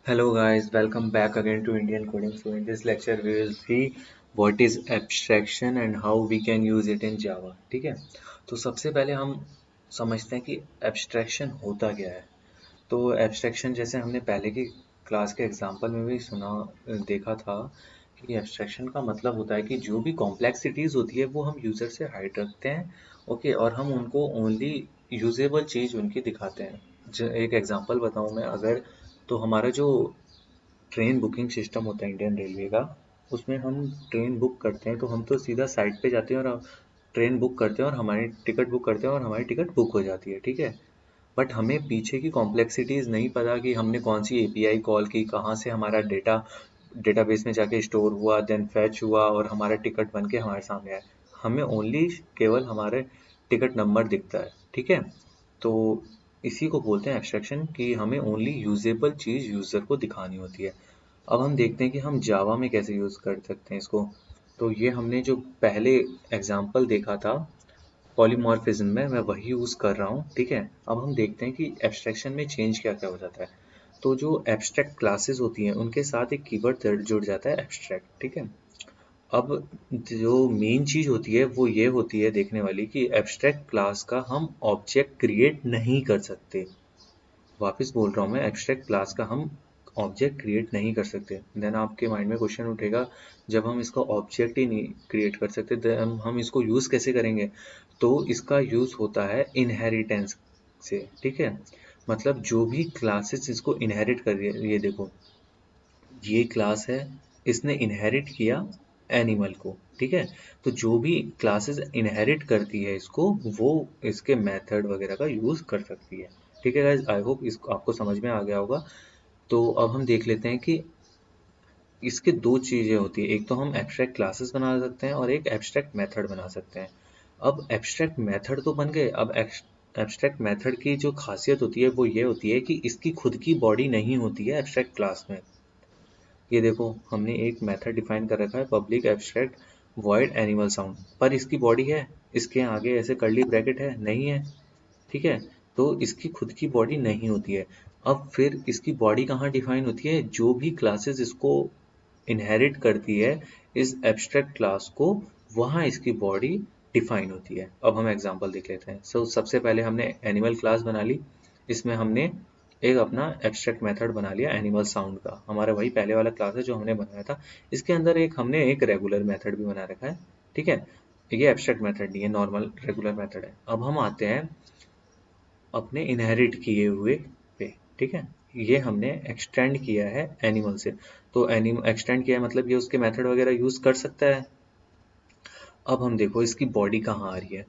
Hello guys, welcome back again to Indian Coding. So in this lecture we will see what is abstraction and how we can use it in Java. ठीक है, तो सबसे पहले हम समझते हैं कि abstraction होता क्या है। तो abstraction जैसे हमने पहले की क्लास के एग्जाम्पल में भी देखा था कि abstraction का मतलब होता है कि जो भी कॉम्प्लेक्सिटीज होती है वो हम यूजर से हाइड रखते हैं, ओके, और हम उनको ओनली यूजेबल चीज उनकी दिखाते हैं। एक एग्जांपल बताऊं मैं, अगर तो हमारा जो ट्रेन बुकिंग सिस्टम होता है इंडियन रेलवे का, उसमें हम ट्रेन बुक करते हैं तो हम तो सीधा साइट पे जाते हैं और ट्रेन बुक करते हैं और हमारी टिकट बुक करते हैं और हमारी टिकट बुक हो जाती है, ठीक है। बट हमें पीछे की कॉम्प्लेक्सिटीज नहीं पता कि हमने कौन सी एपीआई कॉल की, कहाँ से हमारा डेटा डेटाबेस में जाके स्टोर हुआ, देन फैच हुआ और हमारा टिकट बन के हमारे सामने आया। हमें ओनली केवल हमारे टिकट नंबर दिखता है, ठीक है। तो इसी को बोलते हैं एब्स्ट्रैक्शन, कि हमें ओनली यूजेबल चीज यूजर को दिखानी होती है। अब हम देखते हैं कि हम जावा में कैसे यूज कर सकते हैं इसको। तो ये हमने जो पहले एग्जाम्पल देखा था पॉलीमॉर्फिज्म में, मैं वही यूज कर रहा हूँ, ठीक है। अब हम देखते हैं कि एब्स्ट्रैक्शन में चेंज क्या क्या हो जाता है। तो जो एब्स्ट्रैक्ट क्लासेस होती हैं उनके साथ एक कीवर्ड जुड़ जाता है एब्स्ट्रैक्ट, ठीक है। अब जो मेन चीज होती है वो ये होती है देखने वाली कि एब्स्ट्रैक्ट क्लास का हम ऑब्जेक्ट क्रिएट नहीं कर सकते। वापस बोल रहा हूँ मैं, एब्स्ट्रैक्ट क्लास का हम ऑब्जेक्ट क्रिएट नहीं कर सकते। देन आपके माइंड में क्वेश्चन उठेगा, जब हम इसका ऑब्जेक्ट ही नहीं क्रिएट कर सकते तो हम इसको यूज कैसे करेंगे। तो इसका यूज होता है इनहेरिटेंस से, ठीक है। मतलब जो भी क्लासेस इसको इनहेरिट कर रही है, ये देखो ये क्लास है, इसने इनहेरिट किया एनिमल को, ठीक है। तो जो भी क्लासेस इनहेरिट करती है इसको, वो इसके मेथड वगैरह का यूज कर सकती है, ठीक है गाइस। आई होप इसको आपको समझ में आ गया होगा। तो अब हम देख लेते हैं कि इसके दो चीजें होती है, एक तो हम एब्स्ट्रैक्ट क्लासेस बना सकते हैं और एक एब्स्ट्रैक्ट मेथड बना सकते हैं। अब एब्स्ट्रैक्ट मेथड तो बन गए, अब एब्स्ट्रैक्ट मेथड की जो खासियत होती है वो ये होती है कि इसकी खुद की बॉडी नहीं होती है एब्स्ट्रैक्ट क्लास में। ये देखो हमने एक मेथड डिफाइन कर रखा है, public abstract void animal sound, पर इसकी बॉडी है, इसके आगे ऐसे कर्ली ब्रैकेट है नहीं है, ठीक है। तो इसकी खुद की बॉडी नहीं होती है। अब फिर इसकी बॉडी कहाँ डिफाइन होती है, जो भी क्लासेस इसको इनहेरिट करती है इस एब्स्ट्रैक्ट क्लास को, वहाँ इसकी बॉडी डिफाइन होती है। अब हम एग्जांपल देख लेते हैं। सबसे पहले हमने एनिमल क्लास बना ली, इसमें हमने एक अपना एब्स्ट्रैक्ट मेथड बना लिया एनिमल साउंड का, हमारा वही पहले वाला क्लास है जो हमने बनाया था। इसके अंदर हमने एक रेगुलर मेथड भी बना रखा है, ठीक है। ये एब्स्ट्रैक्ट मेथड नहीं है, नॉर्मल रेगुलर मेथड है। अब हम आते हैं अपने इनहेरिट किए हुए पे, ठीक है। ये हमने एक्सटेंड किया है एनिमल से, तो एनिमल एक्सटेंड किया है मतलब ये उसके मेथड वगैरह यूज कर सकता है। अब हम देखो इसकी बॉडी कहाँ आ रही है,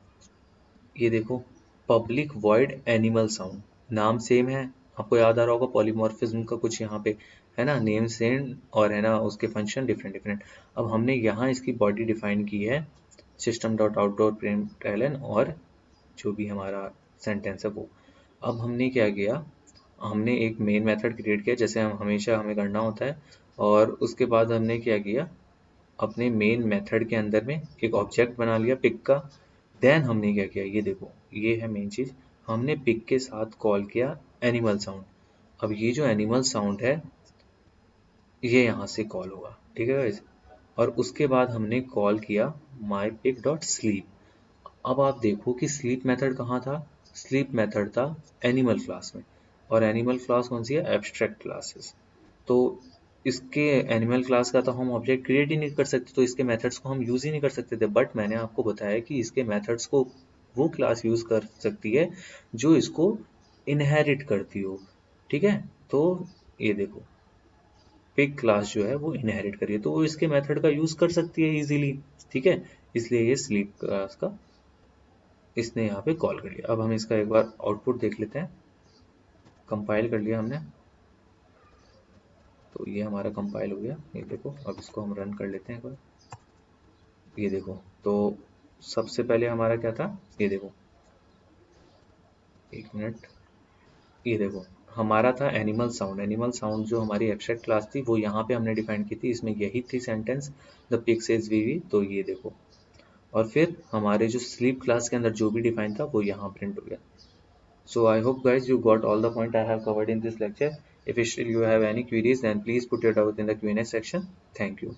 ये देखो पब्लिक वॉइड एनिमल साउंड, नाम सेम है, आपको याद आ रहा होगा पॉलीमॉर्फिज्म का कुछ यहाँ पे है ना, नेम सेम और है ना उसके फंक्शन डिफरेंट डिफरेंट। अब हमने यहाँ इसकी बॉडी डिफाइन की है सिस्टम डॉट आउटडोर प्रिंटलन और जो भी हमारा सेंटेंस है वो। अब हमने क्या किया, हमने एक मेन मेथड क्रिएट किया जैसे हम हमेशा हमें करना होता है, और उसके बाद हमने क्या किया, अपने मेन मेथड के अंदर में एक ऑब्जेक्ट बना लिया पिक का। देन हमने क्या किया, ये देखो ये है मेन चीज, हमने पिक के साथ कॉल किया एनिमल साउंड। अब ये जो एनिमल साउंड है ये यहाँ से कॉल होगा, ठीक है guys? और उसके बाद हमने कॉल किया माई पिक डॉट स्लीप। अब आप देखो कि स्लीप मेथड कहाँ था, स्लीप मेथड था एनिमल क्लास में, और एनिमल क्लास कौन सी है, एब्स्ट्रैक्ट क्लासेस। तो इसके एनिमल क्लास का तो हम ऑब्जेक्ट क्रिएट ही नहीं कर सकते, तो इसके मेथड्स को हम यूज ही नहीं कर सकते थे। बट मैंने आपको बताया कि इसके मेथड्स को वो क्लास यूज कर सकती है जो इसको इनहेरिट करती हो, ठीक है। तो ये देखो पिक क्लास जो है वो इनहेरिट करिए तो वो इसके मेथड का यूज कर सकती है इजीली, ठीक है। इसलिए ये स्लीप क्लास का इसने यहाँ पे कॉल कर लिया। अब हम इसका एक बार आउटपुट देख लेते हैं, कंपाइल कर लिया हमने, तो ये हमारा कंपाइल हो गया, ये देखो। अब इसको हम रन कर लेते हैं एक बार, ये देखो। तो सबसे पहले हमारा क्या था, ये देखो, एक मिनट, ये देखो हमारा था एनिमल साउंड। एनिमल साउंड जो हमारी एब्स्ट्रैक्ट क्लास थी वो यहाँ पे हमने डिफाइन की थी, इसमें यही थी सेंटेंस, द पिग सेज वीवी, तो ये देखो। और फिर हमारे जो स्लीप क्लास के अंदर जो भी डिफाइन था वो यहाँ प्रिंट हो गया। So I hope guys you got all the point I have covered in this lecture. If you have any queries, then please put your doubt in the Q&A section. Thank you.